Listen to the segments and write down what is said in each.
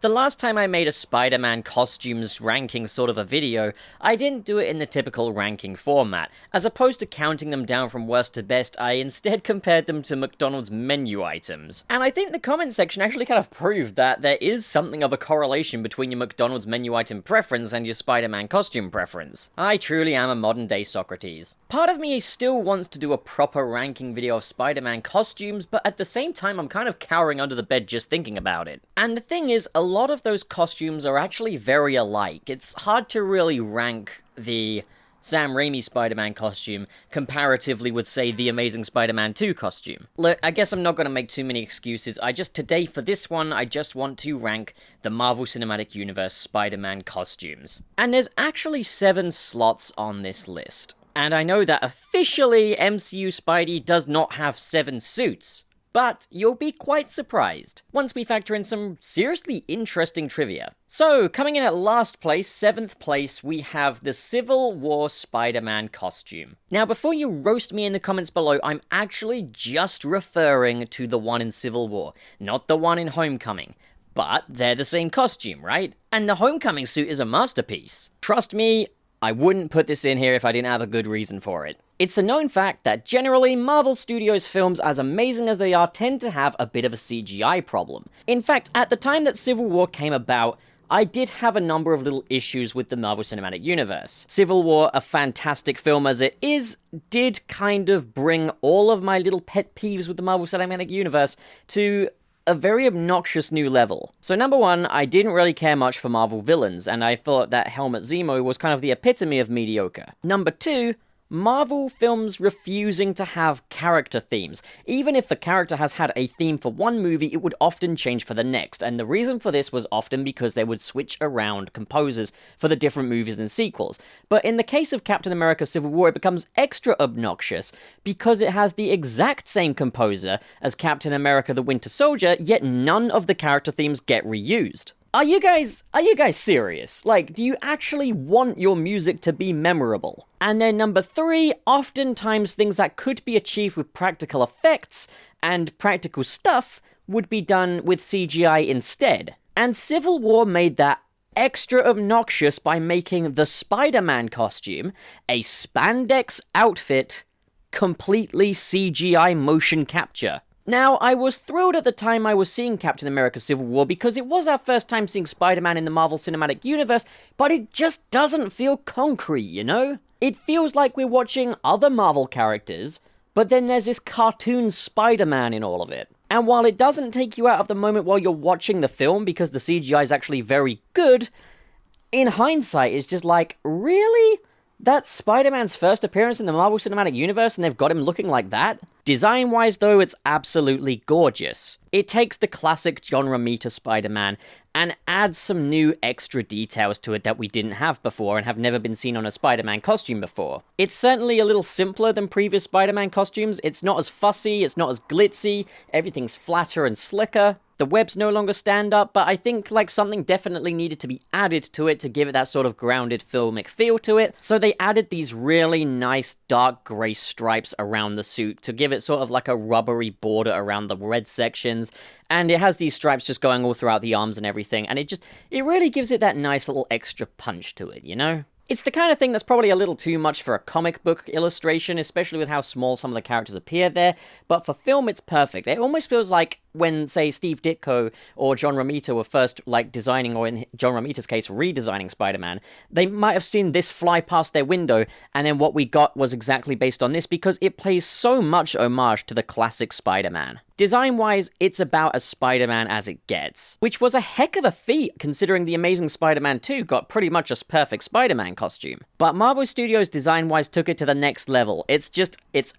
The last time I made a Spider-Man costumes ranking sort of a video, I didn't do it in the typical ranking format. As opposed to counting them down from worst to best, I instead compared them to McDonald's menu items. And I think the comment section actually kind of proved that there is something of a correlation between your McDonald's menu item preference and your Spider-Man costume preference. I truly am a modern-day Socrates. Part of me still wants to do a proper ranking video of Spider-Man costumes, but at the same time I'm kind of cowering under the bed just thinking about it. And the thing is, a lot of those costumes are actually very alike. It's hard to really rank the Sam Raimi Spider-Man costume comparatively with, say, the Amazing Spider-Man 2 costume. Look, I guess I'm not going to make too many excuses. Today, for this one, I just want to rank the Marvel Cinematic Universe Spider-Man costumes. And there's actually 7 slots on this list. And I know that officially MCU Spidey does not have 7 suits, but you'll be quite surprised once we factor in some seriously interesting trivia. So, coming in at last place, 7th place, we have the Civil War Spider-Man costume. Now, before you roast me in the comments below, I'm actually just referring to the one in Civil War, not the one in Homecoming. But they're the same costume, right? And the Homecoming suit is a masterpiece. Trust me, I wouldn't put this in here if I didn't have a good reason for it. It's a known fact that generally, Marvel Studios films, as amazing as they are, tend to have a bit of a CGI problem. In fact, at the time that Civil War came about, I did have a number of little issues with the Marvel Cinematic Universe. Civil War, a fantastic film as it is, did kind of bring all of my little pet peeves with the Marvel Cinematic Universe to a very obnoxious new level. So number one, I didn't really care much for Marvel villains, and I thought that Helmut Zemo was kind of the epitome of mediocre. Number two, Marvel films refusing to have character themes. Even if the character has had a theme for one movie, it would often change for the next, and the reason for this was often because they would switch around composers for the different movies and sequels. But in the case of Captain America Civil War, it becomes extra obnoxious because it has the exact same composer as Captain America the Winter Soldier, yet none of the character themes get reused. Are you guys serious? Like, do you actually want your music to be memorable? And then number three, oftentimes things that could be achieved with practical effects and practical stuff would be done with CGI instead. And Civil War made that extra obnoxious by making the Spider-Man costume a spandex outfit completely CGI motion capture. Now, I was thrilled at the time I was seeing Captain America Civil War because it was our first time seeing Spider-Man in the Marvel Cinematic Universe, but it just doesn't feel concrete, you know? It feels like we're watching other Marvel characters, but then there's this cartoon Spider-Man in all of it. And while it doesn't take you out of the moment while you're watching the film because the CGI is actually very good, in hindsight it's just like, really? That's Spider-Man's first appearance in the Marvel Cinematic Universe and they've got him looking like that? Design-wise though, it's absolutely gorgeous. It takes the classic John Romita Spider-Man and adds some new extra details to it that we didn't have before and have never been seen on a Spider-Man costume before. It's certainly a little simpler than previous Spider-Man costumes. It's not as fussy, it's not as glitzy, everything's flatter and slicker. The webs no longer stand up, but I think like something definitely needed to be added to it to give it that sort of grounded filmic feel to it. So they added these really nice dark grey stripes around the suit to give it sort of like a rubbery border around the red sections. And it has these stripes just going all throughout the arms and everything. And it really gives it that nice little extra punch to it, you know? It's the kind of thing that's probably a little too much for a comic book illustration, especially with how small some of the characters appear there, but for film it's perfect. It almost feels like when, say, Steve Ditko or John Romita were first, like, designing, or in John Romita's case, redesigning Spider-Man, they might have seen this fly past their window, and then what we got was exactly based on this, because it plays so much homage to the classic Spider-Man. Design-wise, it's about as Spider-Man as it gets, which was a heck of a feat considering the Amazing Spider-Man 2 got pretty much a perfect Spider-Man costume. But Marvel Studios design-wise took it to the next level. It's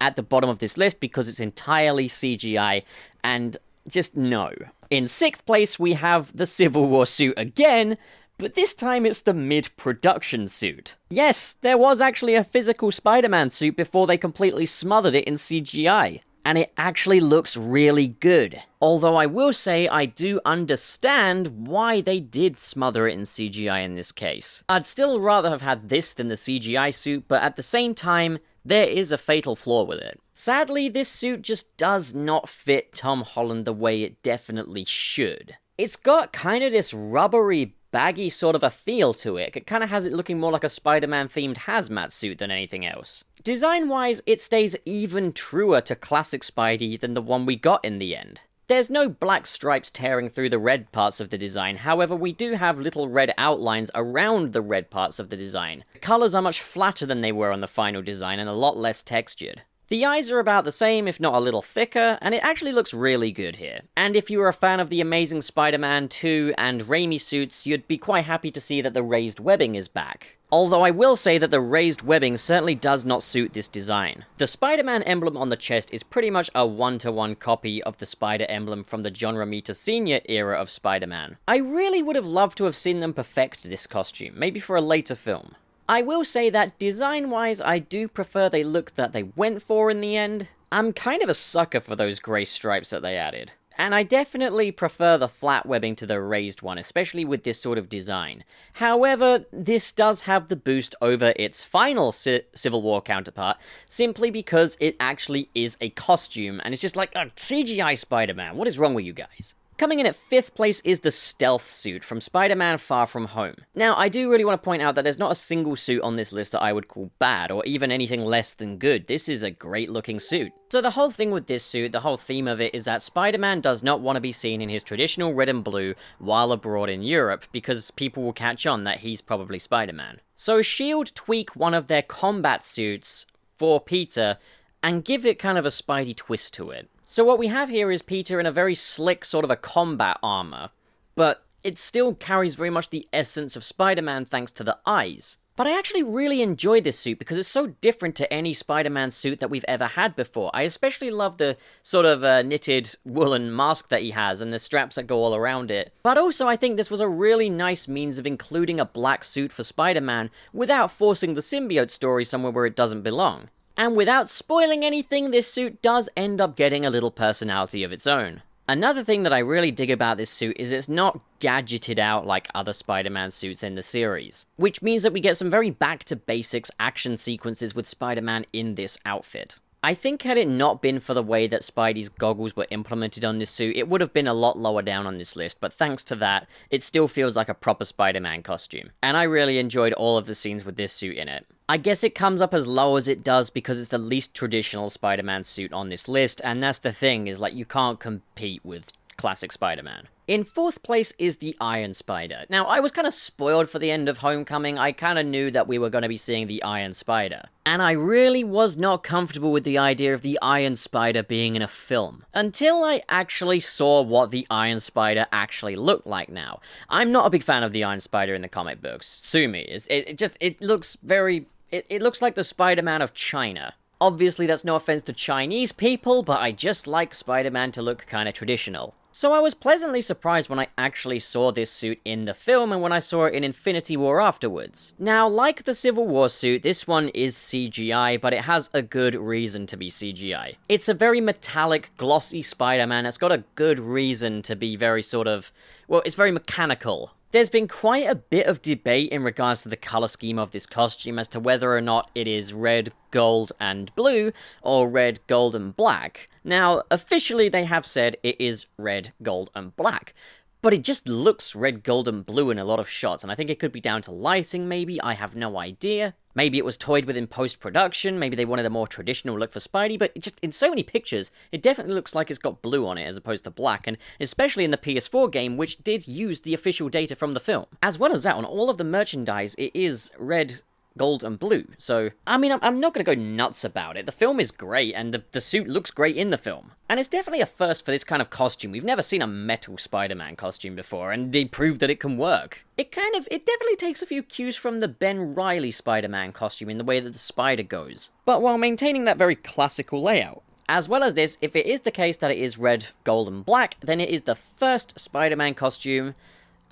at the bottom of this list because it's entirely CGI, and just no. In 6th place, we have the Civil War suit again, but this time it's the mid-production suit. Yes, there was actually a physical Spider-Man suit before they completely smothered it in CGI. And it actually looks really good. Although I will say I do understand why they did smother it in CGI in this case. I'd still rather have had this than the CGI suit, but at the same time, there is a fatal flaw with it. Sadly, this suit just does not fit Tom Holland the way it definitely should. It's got kind of this rubbery, baggy sort of a feel to it. It kind of has it looking more like a Spider-Man themed hazmat suit than anything else. Design-wise, it stays even truer to classic Spidey than the one we got in the end. There's no black stripes tearing through the red parts of the design, however we do have little red outlines around the red parts of the design. The colours are much flatter than they were on the final design and a lot less textured. The eyes are about the same, if not a little thicker, and it actually looks really good here. And if you were a fan of the Amazing Spider-Man 2 and Raimi suits, you'd be quite happy to see that the raised webbing is back. Although I will say that the raised webbing certainly does not suit this design. The Spider-Man emblem on the chest is pretty much a one-to-one copy of the Spider emblem from the John Romita Sr. era of Spider-Man. I really would have loved to have seen them perfect this costume, maybe for a later film. I will say that design-wise, I do prefer the look that they went for in the end. I'm kind of a sucker for those grey stripes that they added. And I definitely prefer the flat webbing to the raised one, especially with this sort of design. However, this does have the boost over its final Civil War counterpart, simply because it actually is a costume, and it's just like a CGI Spider-Man. What is wrong with you guys? Coming in at 5th place is the Stealth Suit from Spider-Man Far From Home. Now, I do really want to point out that there's not a single suit on this list that I would call bad, or even anything less than good. This is a great-looking suit. So the whole thing with this suit, the whole theme of it, is that Spider-Man does not want to be seen in his traditional red and blue while abroad in Europe, because people will catch on that he's probably Spider-Man. So S.H.I.E.L.D. tweak one of their combat suits for Peter, and give it kind of a Spidey twist to it. So what we have here is Peter in a very slick sort of a combat armor, but it still carries very much the essence of Spider-Man thanks to the eyes. But I actually really enjoy this suit because it's so different to any Spider-Man suit that we've ever had before. I especially love the sort of knitted woolen mask that he has and the straps that go all around it. But also I think this was a really nice means of including a black suit for Spider-Man without forcing the symbiote story somewhere where it doesn't belong. And without spoiling anything, this suit does end up getting a little personality of its own. Another thing that I really dig about this suit is it's not gadgeted out like other Spider-Man suits in the series, which means that we get some very back-to-basics action sequences with Spider-Man in this outfit. I think had it not been for the way that Spidey's goggles were implemented on this suit, it would have been a lot lower down on this list, but thanks to that, it still feels like a proper Spider-Man costume. And I really enjoyed all of the scenes with this suit in it. I guess it comes up as low as it does because it's the least traditional Spider-Man suit on this list, and that's the thing, is like you can't compete with classic Spider-Man. In 4th place is the Iron Spider. Now, I was kind of spoiled for the end of Homecoming. I kind of knew that we were going to be seeing the Iron Spider. And I really was not comfortable with the idea of the Iron Spider being in a film. Until I actually saw what the Iron Spider actually looked like now. I'm not a big fan of the Iron Spider in the comic books. Sue me. It looks very... It looks like the Spider-Man of China. Obviously, that's no offense to Chinese people, but I just like Spider-Man to look kind of traditional. So I was pleasantly surprised when I actually saw this suit in the film and when I saw it in Infinity War afterwards. Now, like the Civil War suit, this one is CGI, but it has a good reason to be CGI. It's a very metallic, glossy Spider-Man that's got a good reason to be very sort of... well, it's very mechanical. There's been quite a bit of debate in regards to the color scheme of this costume as to whether or not it is red, gold, and blue, or red, gold, and black. Now, officially they have said it is red, gold, and black, but it just looks red, gold, and blue in a lot of shots, and I think it could be down to lighting, maybe, I have no idea. Maybe it was toyed with in post-production, maybe they wanted a more traditional look for Spidey, but it just, in so many pictures, it definitely looks like it's got blue on it as opposed to black, and especially in the PS4 game, which did use the official data from the film. As well as that, on all of the merchandise, it is red, gold, and blue, so, I mean, I'm not gonna go nuts about it. The film is great, and the suit looks great in the film. And it's definitely a first for this kind of costume. We've never seen a metal Spider-Man costume before, and they proved that it can work. It definitely takes a few cues from the Ben Reilly Spider-Man costume in the way that the spider goes, but while maintaining that very classical layout. As well as this, if it is the case that it is red, gold, and black, then it is the first Spider-Man costume,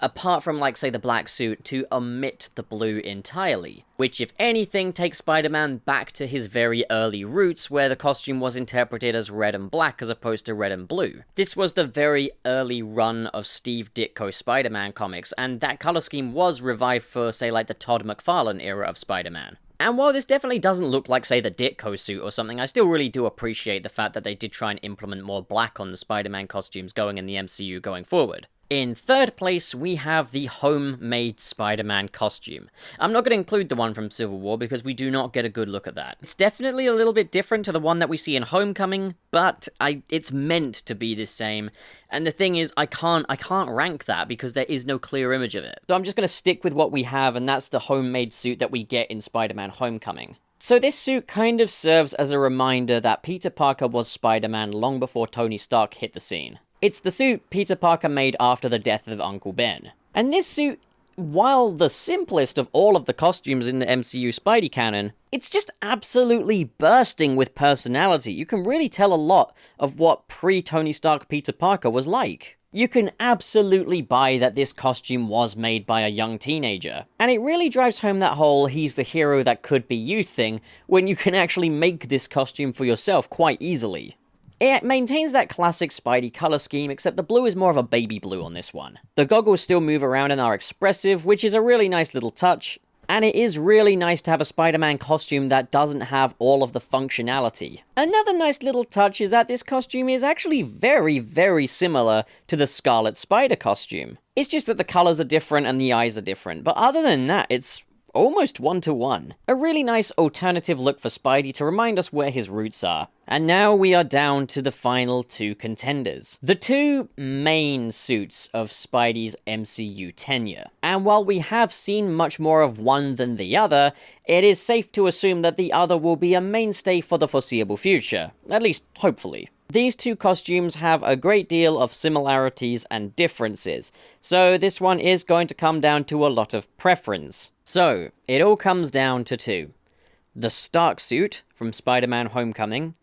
apart from, like, say, the black suit, to omit the blue entirely. Which, if anything, takes Spider-Man back to his very early roots, where the costume was interpreted as red and black as opposed to red and blue. This was the very early run of Steve Ditko Spider-Man comics, and that color scheme was revived for, say, like, the Todd McFarlane era of Spider-Man. And while this definitely doesn't look like, say, the Ditko suit or something, I still really do appreciate the fact that they did try and implement more black on the Spider-Man costumes going in the MCU going forward. In third place, we have the homemade Spider-Man costume. I'm not going to include the one from Civil War because we do not get a good look at that. It's definitely a little bit different to the one that we see in Homecoming, but it's meant to be the same. And the thing is, I can't rank that because there is no clear image of it. So I'm just going to stick with what we have, and that's the homemade suit that we get in Spider-Man Homecoming. So this suit kind of serves as a reminder that Peter Parker was Spider-Man long before Tony Stark hit the scene. It's the suit Peter Parker made after the death of Uncle Ben. And this suit, while the simplest of all of the costumes in the MCU Spidey canon, it's just absolutely bursting with personality. You can really tell a lot of what pre-Tony Stark Peter Parker was like. You can absolutely buy that this costume was made by a young teenager. And it really drives home that whole he's the hero that could be you thing, when you can actually make this costume for yourself quite easily. It maintains that classic Spidey color scheme, except the blue is more of a baby blue on this one. The goggles still move around and are expressive, which is a really nice little touch. And it is really nice to have a Spider-Man costume that doesn't have all of the functionality. Another nice little touch is that this costume is actually very, very similar to the Scarlet Spider costume. It's just that the colors are different and the eyes are different, but other than that, it's almost one-to-one. A really nice alternative look for Spidey to remind us where his roots are. And now we are down to the final two contenders. The two main suits of Spidey's MCU tenure. And while we have seen much more of one than the other, it is safe to assume that the other will be a mainstay for the foreseeable future. At least, hopefully. These two costumes have a great deal of similarities and differences, so this one is going to come down to a lot of preference. So, it all comes down to two. The Stark suit from Spider-Man Homecoming,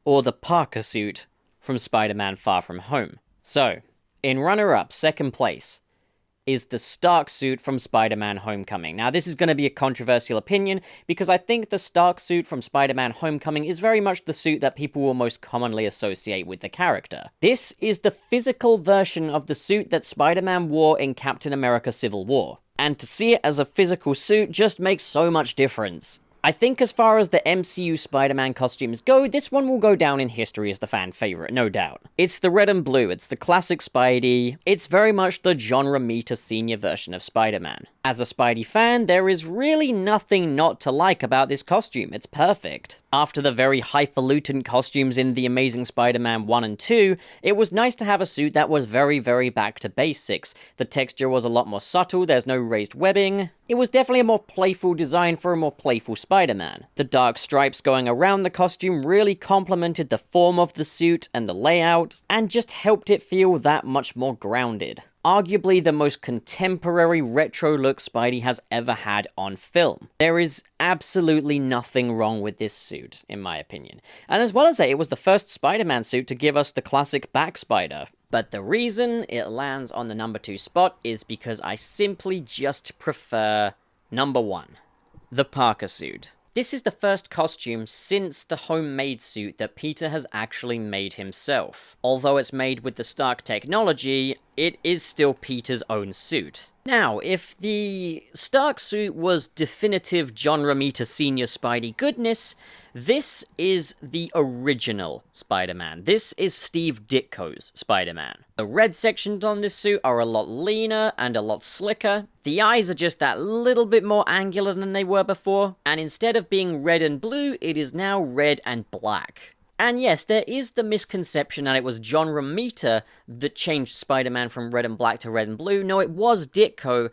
or the Parker suit from Spider-Man Far From Home. So, in runner-up, second place, is the Stark suit from Spider-Man Homecoming. Now, this is going to be a controversial opinion, because I think the Stark suit from Spider-Man Homecoming is very much the suit that people will most commonly associate with the character. This is the physical version of the suit that Spider-Man wore in Captain America Civil War. And to see it as a physical suit just makes so much difference. I think as far as the MCU Spider-Man costumes go, this one will go down in history as the fan favorite, no doubt. It's the red and blue, it's the classic Spidey, it's very much the John Romita Sr. version of Spider-Man. As a Spidey fan, there is really nothing not to like about this costume, it's perfect. After the very highfalutin costumes in The Amazing Spider-Man 1 and 2, it was nice to have a suit that was very, very back to basics. The texture was a lot more subtle, there's no raised webbing. It was definitely a more playful design for a more playful Spider-Man. The dark stripes going around the costume really complemented the form of the suit and the layout, and just helped it feel that much more grounded. Arguably the most contemporary retro look Spidey has ever had on film. There is absolutely nothing wrong with this suit, in my opinion. And as well as that, it was the first Spider-Man suit to give us the classic back spider. But the reason it lands on the number 2 spot is because I simply just prefer number 1, the Parker suit. This is the first costume since the homemade suit that Peter has actually made himself. Although it's made with the Stark technology, it is still Peter's own suit. Now, if the Stark suit was definitive John Romita Sr. Spidey goodness, this is the original Spider-Man. This is Steve Ditko's Spider-Man. The red sections on this suit are a lot leaner and a lot slicker. The eyes are just that little bit more angular than they were before. And instead of being red and blue, it is now red and black. And yes, there is the misconception that it was John Romita that changed Spider-Man from red and black to red and blue. No, it was Ditko.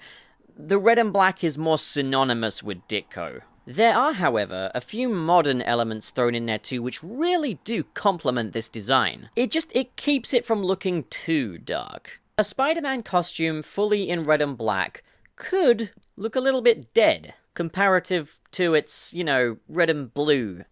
The red and black is more synonymous with Ditko. There are, however, a few modern elements thrown in there too, which really do complement this design. It keeps it from looking too dark. A Spider-Man costume fully in red and black could look a little bit dead, comparative to its, red and blue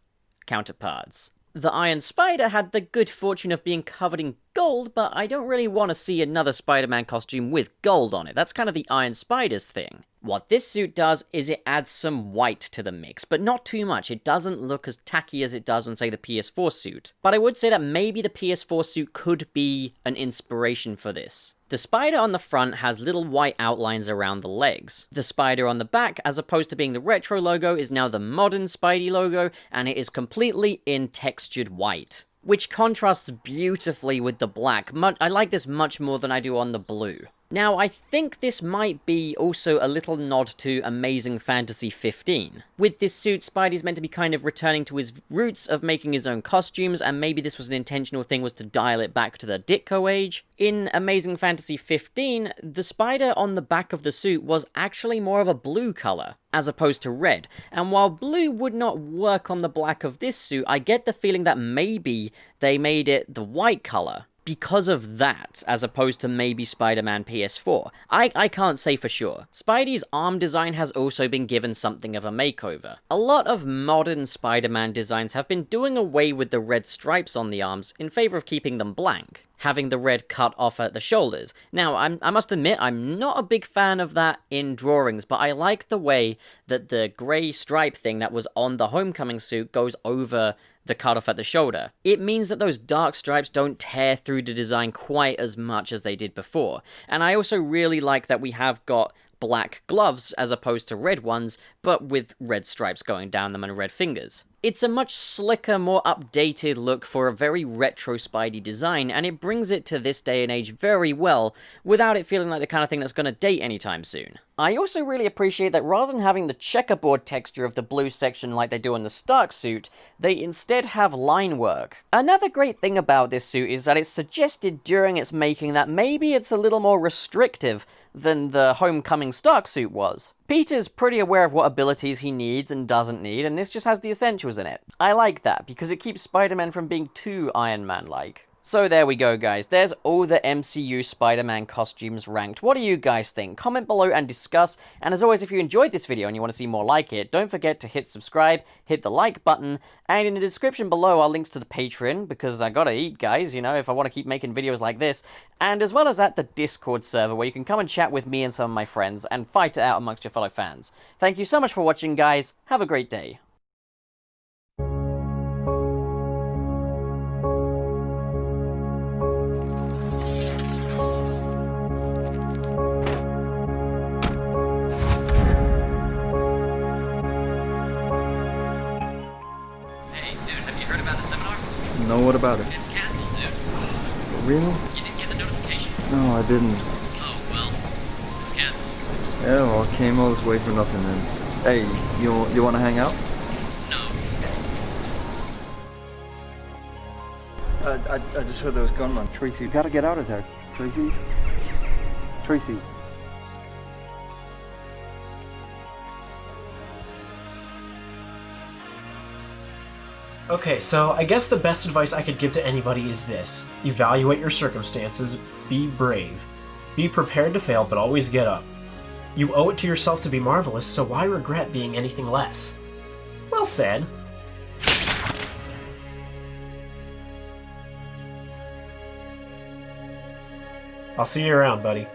counterparts. The Iron Spider had the good fortune of being covered in gold, but I don't really want to see another Spider-Man costume with gold on it. That's kind of the Iron Spider's thing. What this suit does is it adds some white to the mix, but not too much. It doesn't look as tacky as it does on, say, the PS4 suit. But I would say that maybe the PS4 suit could be an inspiration for this. The spider on the front has little white outlines around the legs. The spider on the back, as opposed to being the retro logo, is now the modern Spidey logo, and it is completely in textured white. which contrasts beautifully with the black. I like this much more than I do on the blue. Now, I think this might be also a little nod to Amazing Fantasy 15. With this suit, Spidey's meant to be kind of returning to his roots of making his own costumes, and maybe this was an intentional thing, was to dial it back to the Ditko age. In Amazing Fantasy 15, the spider on the back of the suit was actually more of a blue color, as opposed to red. And while blue would not work on the black of this suit, I get the feeling that maybe they made it the white color because of that, as opposed to maybe Spider-Man PS4. I can't say for sure. Spidey's arm design has also been given something of a makeover. A lot of modern Spider-Man designs have been doing away with the red stripes on the arms in favor of keeping them blank, having the red cut off at the shoulders. Now, I must admit, I'm not a big fan of that in drawings, but I like the way that the grey stripe thing that was on the Homecoming suit goes over the cutoff at the shoulder. It means that those dark stripes don't tear through the design quite as much as they did before. And I also really like that we have got black gloves as opposed to red ones, but with red stripes going down them and red fingers. It's a much slicker, more updated look for a very retro Spidey design, and it brings it to this day and age very well, without it feeling like the kind of thing that's going to date anytime soon. I also really appreciate that rather than having the checkerboard texture of the blue section like they do in the Stark suit, they instead have line work. Another great thing about this suit is that it's suggested during its making that maybe it's a little more restrictive than the Homecoming Stark suit was. Peter's pretty aware of what abilities he needs and doesn't need, and this just has the essentials in it. I like that, because it keeps Spider-Man from being too Iron Man-like. So there we go, guys. There's all the MCU Spider-Man costumes ranked. What do you guys think? Comment below and discuss. And as always, if you enjoyed this video and you want to see more like it, don't forget to hit subscribe, hit the like button, and in the description below are links to the Patreon, because I gotta eat, guys, you know, if I want to keep making videos like this, and as well as at the Discord server, where you can come and chat with me and some of my friends, and fight it out amongst your fellow fans. Thank you so much for watching, guys. Have a great day. No, what about it? It's cancelled, dude. Really? You didn't get the notification? No, I didn't. Oh, well, it's cancelled. Yeah, well, I came all this way for nothing then. Hey, you want to hang out? No. I just heard there was gunman. Tracy, you gotta get out of there. Tracy? Tracy. Okay, so I guess the best advice I could give to anybody is this. Evaluate your circumstances, be brave. Be prepared to fail, but always get up. You owe it to yourself to be marvelous, so why regret being anything less? Well said. I'll see you around, buddy.